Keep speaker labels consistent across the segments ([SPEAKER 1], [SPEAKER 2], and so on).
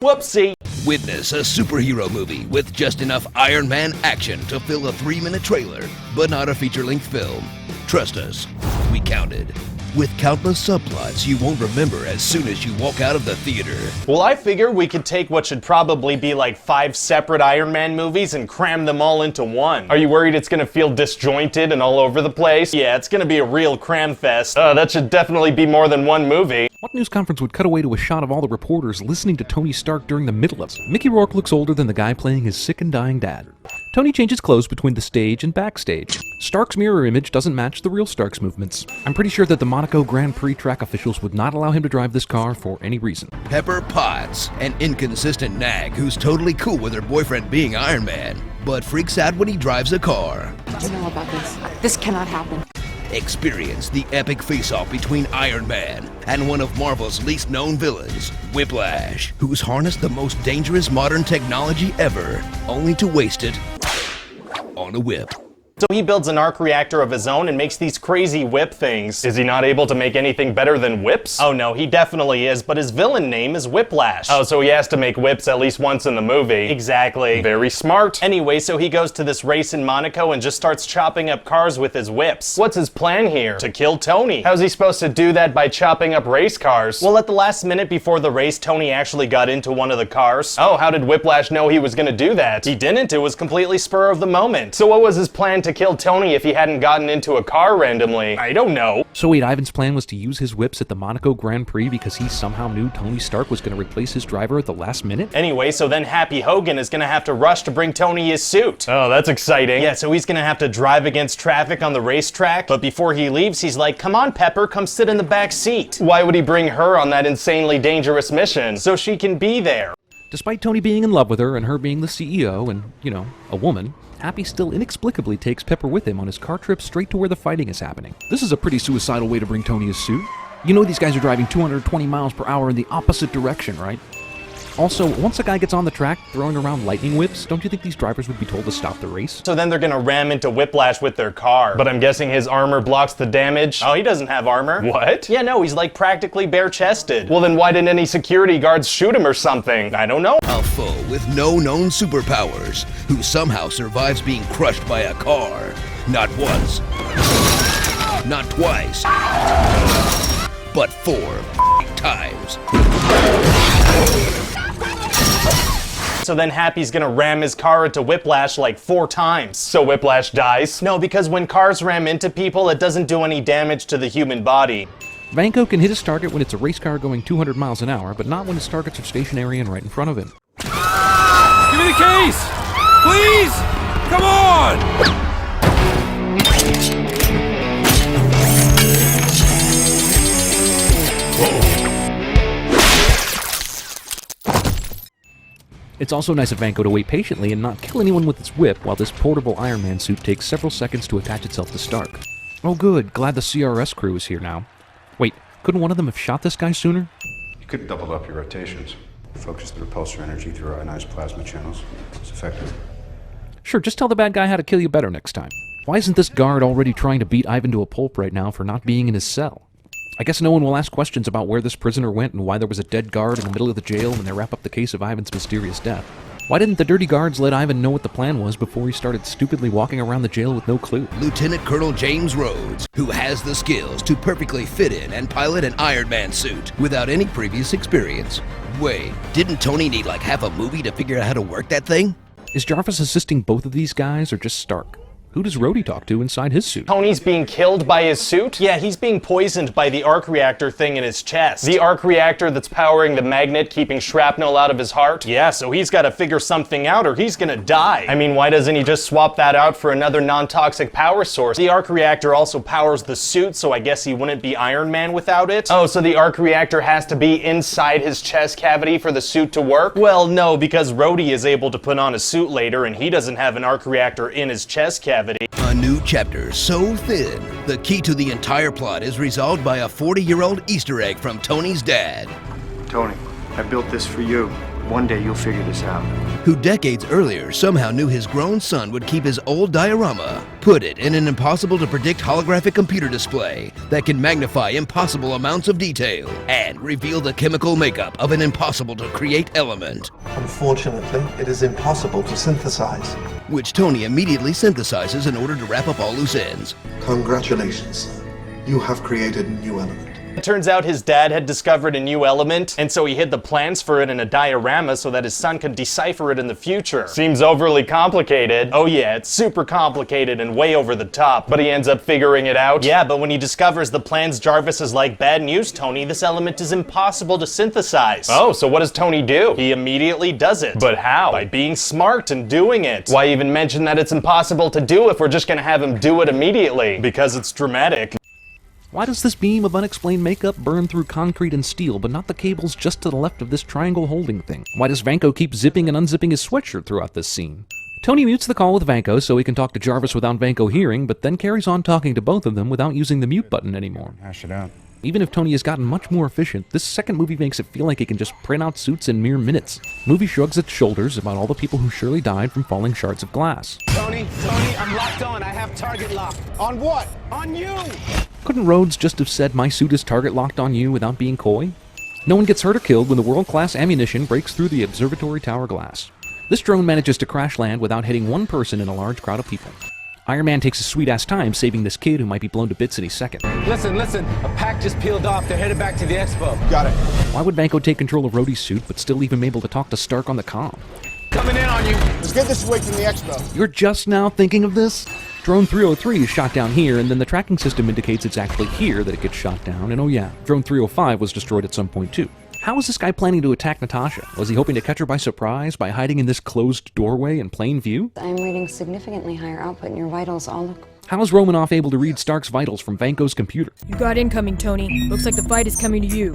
[SPEAKER 1] Whoopsie!
[SPEAKER 2] Witness a superhero movie with just enough Iron Man action to fill a 3-minute trailer, but not a feature-length film. Trust us, we counted. With countless subplots you won't remember as soon as you walk out of the theater.
[SPEAKER 1] Well, I figure we could take what should probably be like 5 separate Iron Man movies and cram them all into one. Are you worried it's gonna feel disjointed and all over the place? Yeah, it's gonna be a real cram fest. That should definitely be more than one movie.
[SPEAKER 3] What news conference would cut away to a shot of all the reporters listening to Tony Stark during the middle of it? Mickey Rourke looks older than the guy playing his sick and dying dad. Tony changes clothes between the stage and backstage. Stark's mirror image doesn't match the real Stark's movements. I'm pretty sure that the Monaco Grand Prix track officials would not allow him to drive this car for any reason.
[SPEAKER 2] Pepper Potts, an inconsistent nag who's totally cool with her boyfriend being Iron Man, but freaks out when he drives a car.
[SPEAKER 4] Did you know about this? This cannot happen.
[SPEAKER 2] Experience the epic face-off between Iron Man and one of Marvel's least known villains, Whiplash, who's harnessed the most dangerous modern technology ever, only to waste it on a whip.
[SPEAKER 1] So he builds an arc reactor of his own and makes these crazy whip things. Is he not able to make anything better than whips? Oh no, he definitely is, but his villain name is Whiplash. Oh, so he has to make whips at least once in the movie. Exactly. Very smart. Anyway, so he goes to this race in Monaco and just starts chopping up cars with his whips. What's his plan here? To kill Tony. How's he supposed to do that by chopping up race cars? Well, at the last minute before the race, Tony actually got into one of the cars. Oh, how did Whiplash know he was gonna do that? He didn't. It was completely spur of the moment. So what was his plan to kill Tony if he hadn't gotten into a car randomly? I don't know.
[SPEAKER 3] So wait, Ivan's plan was to use his whips at the Monaco Grand Prix because he somehow knew Tony Stark was going to replace his driver at the last minute?
[SPEAKER 1] Anyway, so then Happy Hogan is going to have to rush to bring Tony his suit. Oh, that's exciting. Yeah, so he's going to have to drive against traffic on the racetrack, but before he leaves, he's like, come on, Pepper, come sit in the back seat. Why would he bring her on that insanely dangerous mission? So she can be there.
[SPEAKER 3] Despite Tony being in love with her and her being the CEO and, you know, a woman, Happy still inexplicably takes Pepper with him on his car trip straight to where the fighting is happening. This is a pretty suicidal way to bring Tony his suit. You know these guys are driving 220 miles per hour in the opposite direction, right? Also, once a guy gets on the track throwing around lightning whips, don't you think these drivers would be told to stop the race?
[SPEAKER 1] So then they're gonna ram into Whiplash with their car. But I'm guessing his armor blocks the damage? Oh, he doesn't have armor. What? Yeah, no, he's like practically bare-chested. Well, then why didn't any security guards shoot him or something? I don't know.
[SPEAKER 2] A foe with no known superpowers, who somehow survives being crushed by a car. Not once, not twice, but 4 times.
[SPEAKER 1] So then Happy's gonna ram his car into Whiplash like 4 times. So Whiplash dies? No, because when cars ram into people, it doesn't do any damage to the human body.
[SPEAKER 3] Vanko can hit his target when it's a race car going 200 miles an hour, but not when his targets are stationary and right in front of him.
[SPEAKER 5] Give me the case! Please! Come on!
[SPEAKER 3] It's also nice of Vanko to wait patiently and not kill anyone with his whip while this portable Iron Man suit takes several seconds to attach itself to Stark. Oh good, glad the CRS crew is here now. Wait, couldn't one of them have shot this guy sooner?
[SPEAKER 6] You could double up your rotations. Focus the repulsor energy through ionized plasma channels. It's effective.
[SPEAKER 3] Sure, just tell the bad guy how to kill you better next time. Why isn't this guard already trying to beat Ivan to a pulp right now for not being in his cell? I guess no one will ask questions about where this prisoner went and why there was a dead guard in the middle of the jail when they wrap up the case of Ivan's mysterious death. Why didn't the dirty guards let Ivan know what the plan was before he started stupidly walking around the jail with no clue?
[SPEAKER 2] Lieutenant Colonel James Rhodes, who has the skills to perfectly fit in and pilot an Iron Man suit without any previous experience. Wait, didn't Tony need like half a movie to figure out how to work that thing?
[SPEAKER 3] Is Jarvis assisting both of these guys or just Stark? Who does Rhodey talk to inside his suit?
[SPEAKER 1] Tony's being killed by his suit? Yeah, he's being poisoned by the arc reactor thing in his chest. The arc reactor that's powering the magnet keeping shrapnel out of his heart? Yeah, so he's gotta figure something out or he's gonna die. I mean, why doesn't he just swap that out for another non-toxic power source? The arc reactor also powers the suit, so I guess he wouldn't be Iron Man without it? Oh, so the arc reactor has to be inside his chest cavity for the suit to work? Well, no, because Rhodey is able to put on a suit later and he doesn't have an arc reactor in his chest cavity.
[SPEAKER 2] A new chapter so thin, the key to the entire plot is resolved by a 40-year-old Easter egg from Tony's dad.
[SPEAKER 6] Tony, I built this for you.
[SPEAKER 7] One day you'll figure this out.
[SPEAKER 2] who decades earlier somehow knew his grown son would keep his old diorama, put it in an impossible-to-predict holographic computer display that can magnify impossible amounts of detail and reveal the chemical makeup of an impossible-to-create element.
[SPEAKER 8] Unfortunately, it is impossible to synthesize.
[SPEAKER 2] Which Tony immediately synthesizes in order to wrap up all loose ends.
[SPEAKER 8] Congratulations, sir. You have created a new element.
[SPEAKER 1] It turns out his dad had discovered a new element, and so he hid the plans for it in a diorama so that his son could decipher it in the future. Seems overly complicated. Oh yeah, it's super complicated and way over the top, but he ends up figuring it out. Yeah, but when he discovers the plans, Jarvis is like, bad news, Tony, this element is impossible to synthesize. Oh, so what does Tony do? He immediately does it. But how? By being smart and doing it. Why even mention that it's impossible to do if we're just gonna have him do it immediately? Because it's dramatic.
[SPEAKER 3] Why does this beam of unexplained makeup burn through concrete and steel, but not the cables just to the left of this triangle holding thing? Why does Vanko keep zipping and unzipping his sweatshirt throughout this scene? Tony mutes the call with Vanko so he can talk to Jarvis without Vanko hearing, but then carries on talking to both of them without using the mute button anymore.
[SPEAKER 6] Hash it out.
[SPEAKER 3] Even if Tony has gotten much more efficient, this second movie makes it feel like he can just print out suits in mere minutes. Movie shrugs its shoulders about all the people who surely died from falling shards of glass.
[SPEAKER 9] Tony, I'm locked on. I have target lock. On what? On you!
[SPEAKER 3] Couldn't Rhodes just have said, my suit is target locked on you, without being coy? No one gets hurt or killed when the world-class ammunition breaks through the observatory tower glass. This drone manages to crash land without hitting one person in a large crowd of people. Iron Man takes a sweet-ass time saving this kid who might be blown to bits any second.
[SPEAKER 9] Listen. A pack just peeled off. They're headed back to the expo. Got it.
[SPEAKER 3] Why would Vanko take control of Rhodey's suit but still leave him able to talk to Stark on the comm?
[SPEAKER 9] Coming in on you. Let's get this away from the expo.
[SPEAKER 3] You're just now thinking of this? Drone 303 is shot down here, and then the tracking system indicates it's actually here that it gets shot down, and oh yeah, Drone 305 was destroyed at some point too. How is this guy planning to attack Natasha? Was he hoping to catch her by surprise by hiding in this closed doorway in plain view?
[SPEAKER 10] I'm reading significantly higher output in your vitals. All look...
[SPEAKER 3] How is Romanoff able to read Stark's vitals from Vanko's computer?
[SPEAKER 11] You got incoming, Tony. Looks like the fight is coming to you.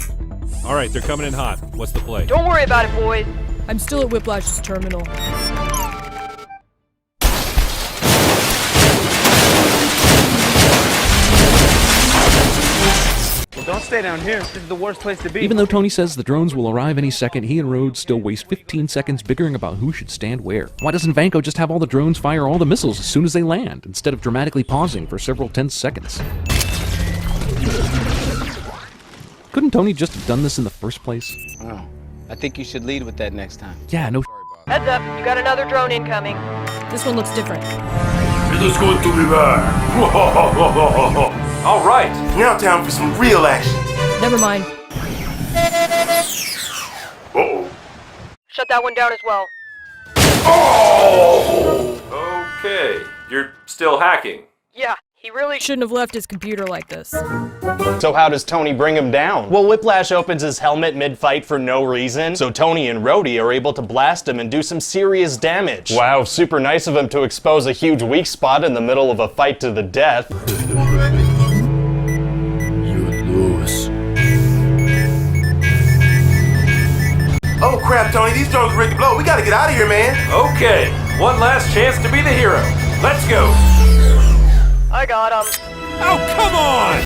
[SPEAKER 5] All right, they're coming in hot. What's the play?
[SPEAKER 11] Don't worry about it, boys. I'm still at Whiplash's terminal.
[SPEAKER 9] Well, don't stay down here. This is the worst place to be.
[SPEAKER 3] Even though Tony says the drones will arrive any second, he and Rhodes still waste 15 seconds bickering about who should stand where. Why doesn't Vanko just have all the drones fire all the missiles as soon as they land, instead of dramatically pausing for several tense seconds? Couldn't Tony just have done this in the first place?
[SPEAKER 9] Oh, I think you should lead with that next time.
[SPEAKER 3] Yeah, no.
[SPEAKER 11] Heads up, you got another drone incoming. This one looks different.
[SPEAKER 5] It is going to be bad. All right,
[SPEAKER 12] now time for some real action.
[SPEAKER 11] Never mind.
[SPEAKER 5] Uh-oh.
[SPEAKER 11] Shut that one down as well.
[SPEAKER 5] Oh! Okay, you're still hacking.
[SPEAKER 11] Yeah, he really shouldn't have left his computer like this.
[SPEAKER 1] So how does Tony bring him down? Well, Whiplash opens his helmet mid-fight for no reason, so Tony and Rhodey are able to blast him and do some serious damage. Wow, super nice of him to expose a huge weak spot in the middle of a fight to the death.
[SPEAKER 12] Oh crap, Tony, these drones are ready to blow. We gotta get out of here, man.
[SPEAKER 5] Okay, one last chance to be the hero. Let's go.
[SPEAKER 11] I got him.
[SPEAKER 5] Oh, come on!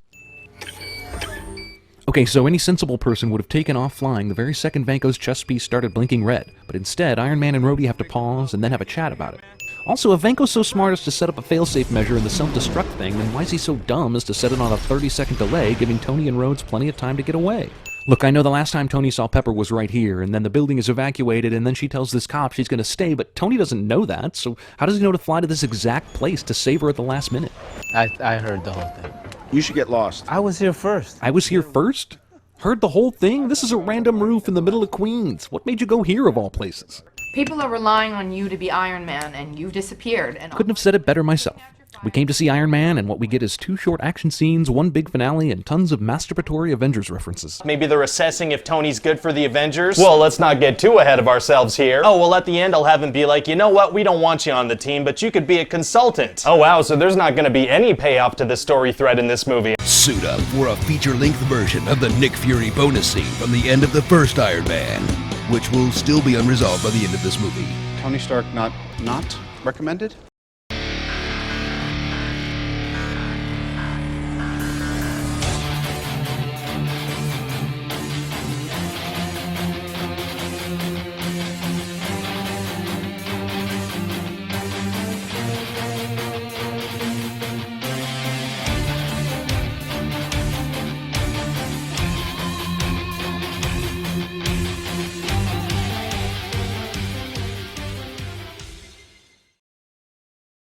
[SPEAKER 3] Okay, so any sensible person would have taken off flying the very second Vanko's chest piece started blinking red, but instead Iron Man and Rhodey have to pause and then have a chat about it. Also, if Vanko's so smart as to set up a failsafe measure in the self-destruct thing, then why is he so dumb as to set it on a 30-second delay, giving Tony and Rhodes plenty of time to get away? Look, I know the last time Tony saw Pepper was right here, and then the building is evacuated, and then she tells this cop she's gonna stay, but Tony doesn't know that, so how does he know to fly to this exact place to save her at the last minute?
[SPEAKER 9] I heard the whole thing.
[SPEAKER 7] You should get lost.
[SPEAKER 9] I was here first.
[SPEAKER 3] I was here first? Heard the whole thing? This is a random roof in the middle of Queens. What made you go here of all places?
[SPEAKER 4] People are relying on you to be Iron Man, and you've disappeared. And
[SPEAKER 3] Couldn't have said it better myself. We came to see Iron Man, and what we get is 2 short action scenes, 1 big finale, and tons of masturbatory Avengers references.
[SPEAKER 1] Maybe they're assessing if Tony's good for the Avengers? Well, let's not get too ahead of ourselves here. Oh, well, at the end, I'll have him be like, you know what, we don't want you on the team, but you could be a consultant. Oh, wow, so there's not gonna be any payoff to this story thread in this movie.
[SPEAKER 2] Suit up for a feature-length version of the Nick Fury bonus scene from the end of the first Iron Man, which will still be unresolved by the end of this movie.
[SPEAKER 6] Tony Stark not recommended?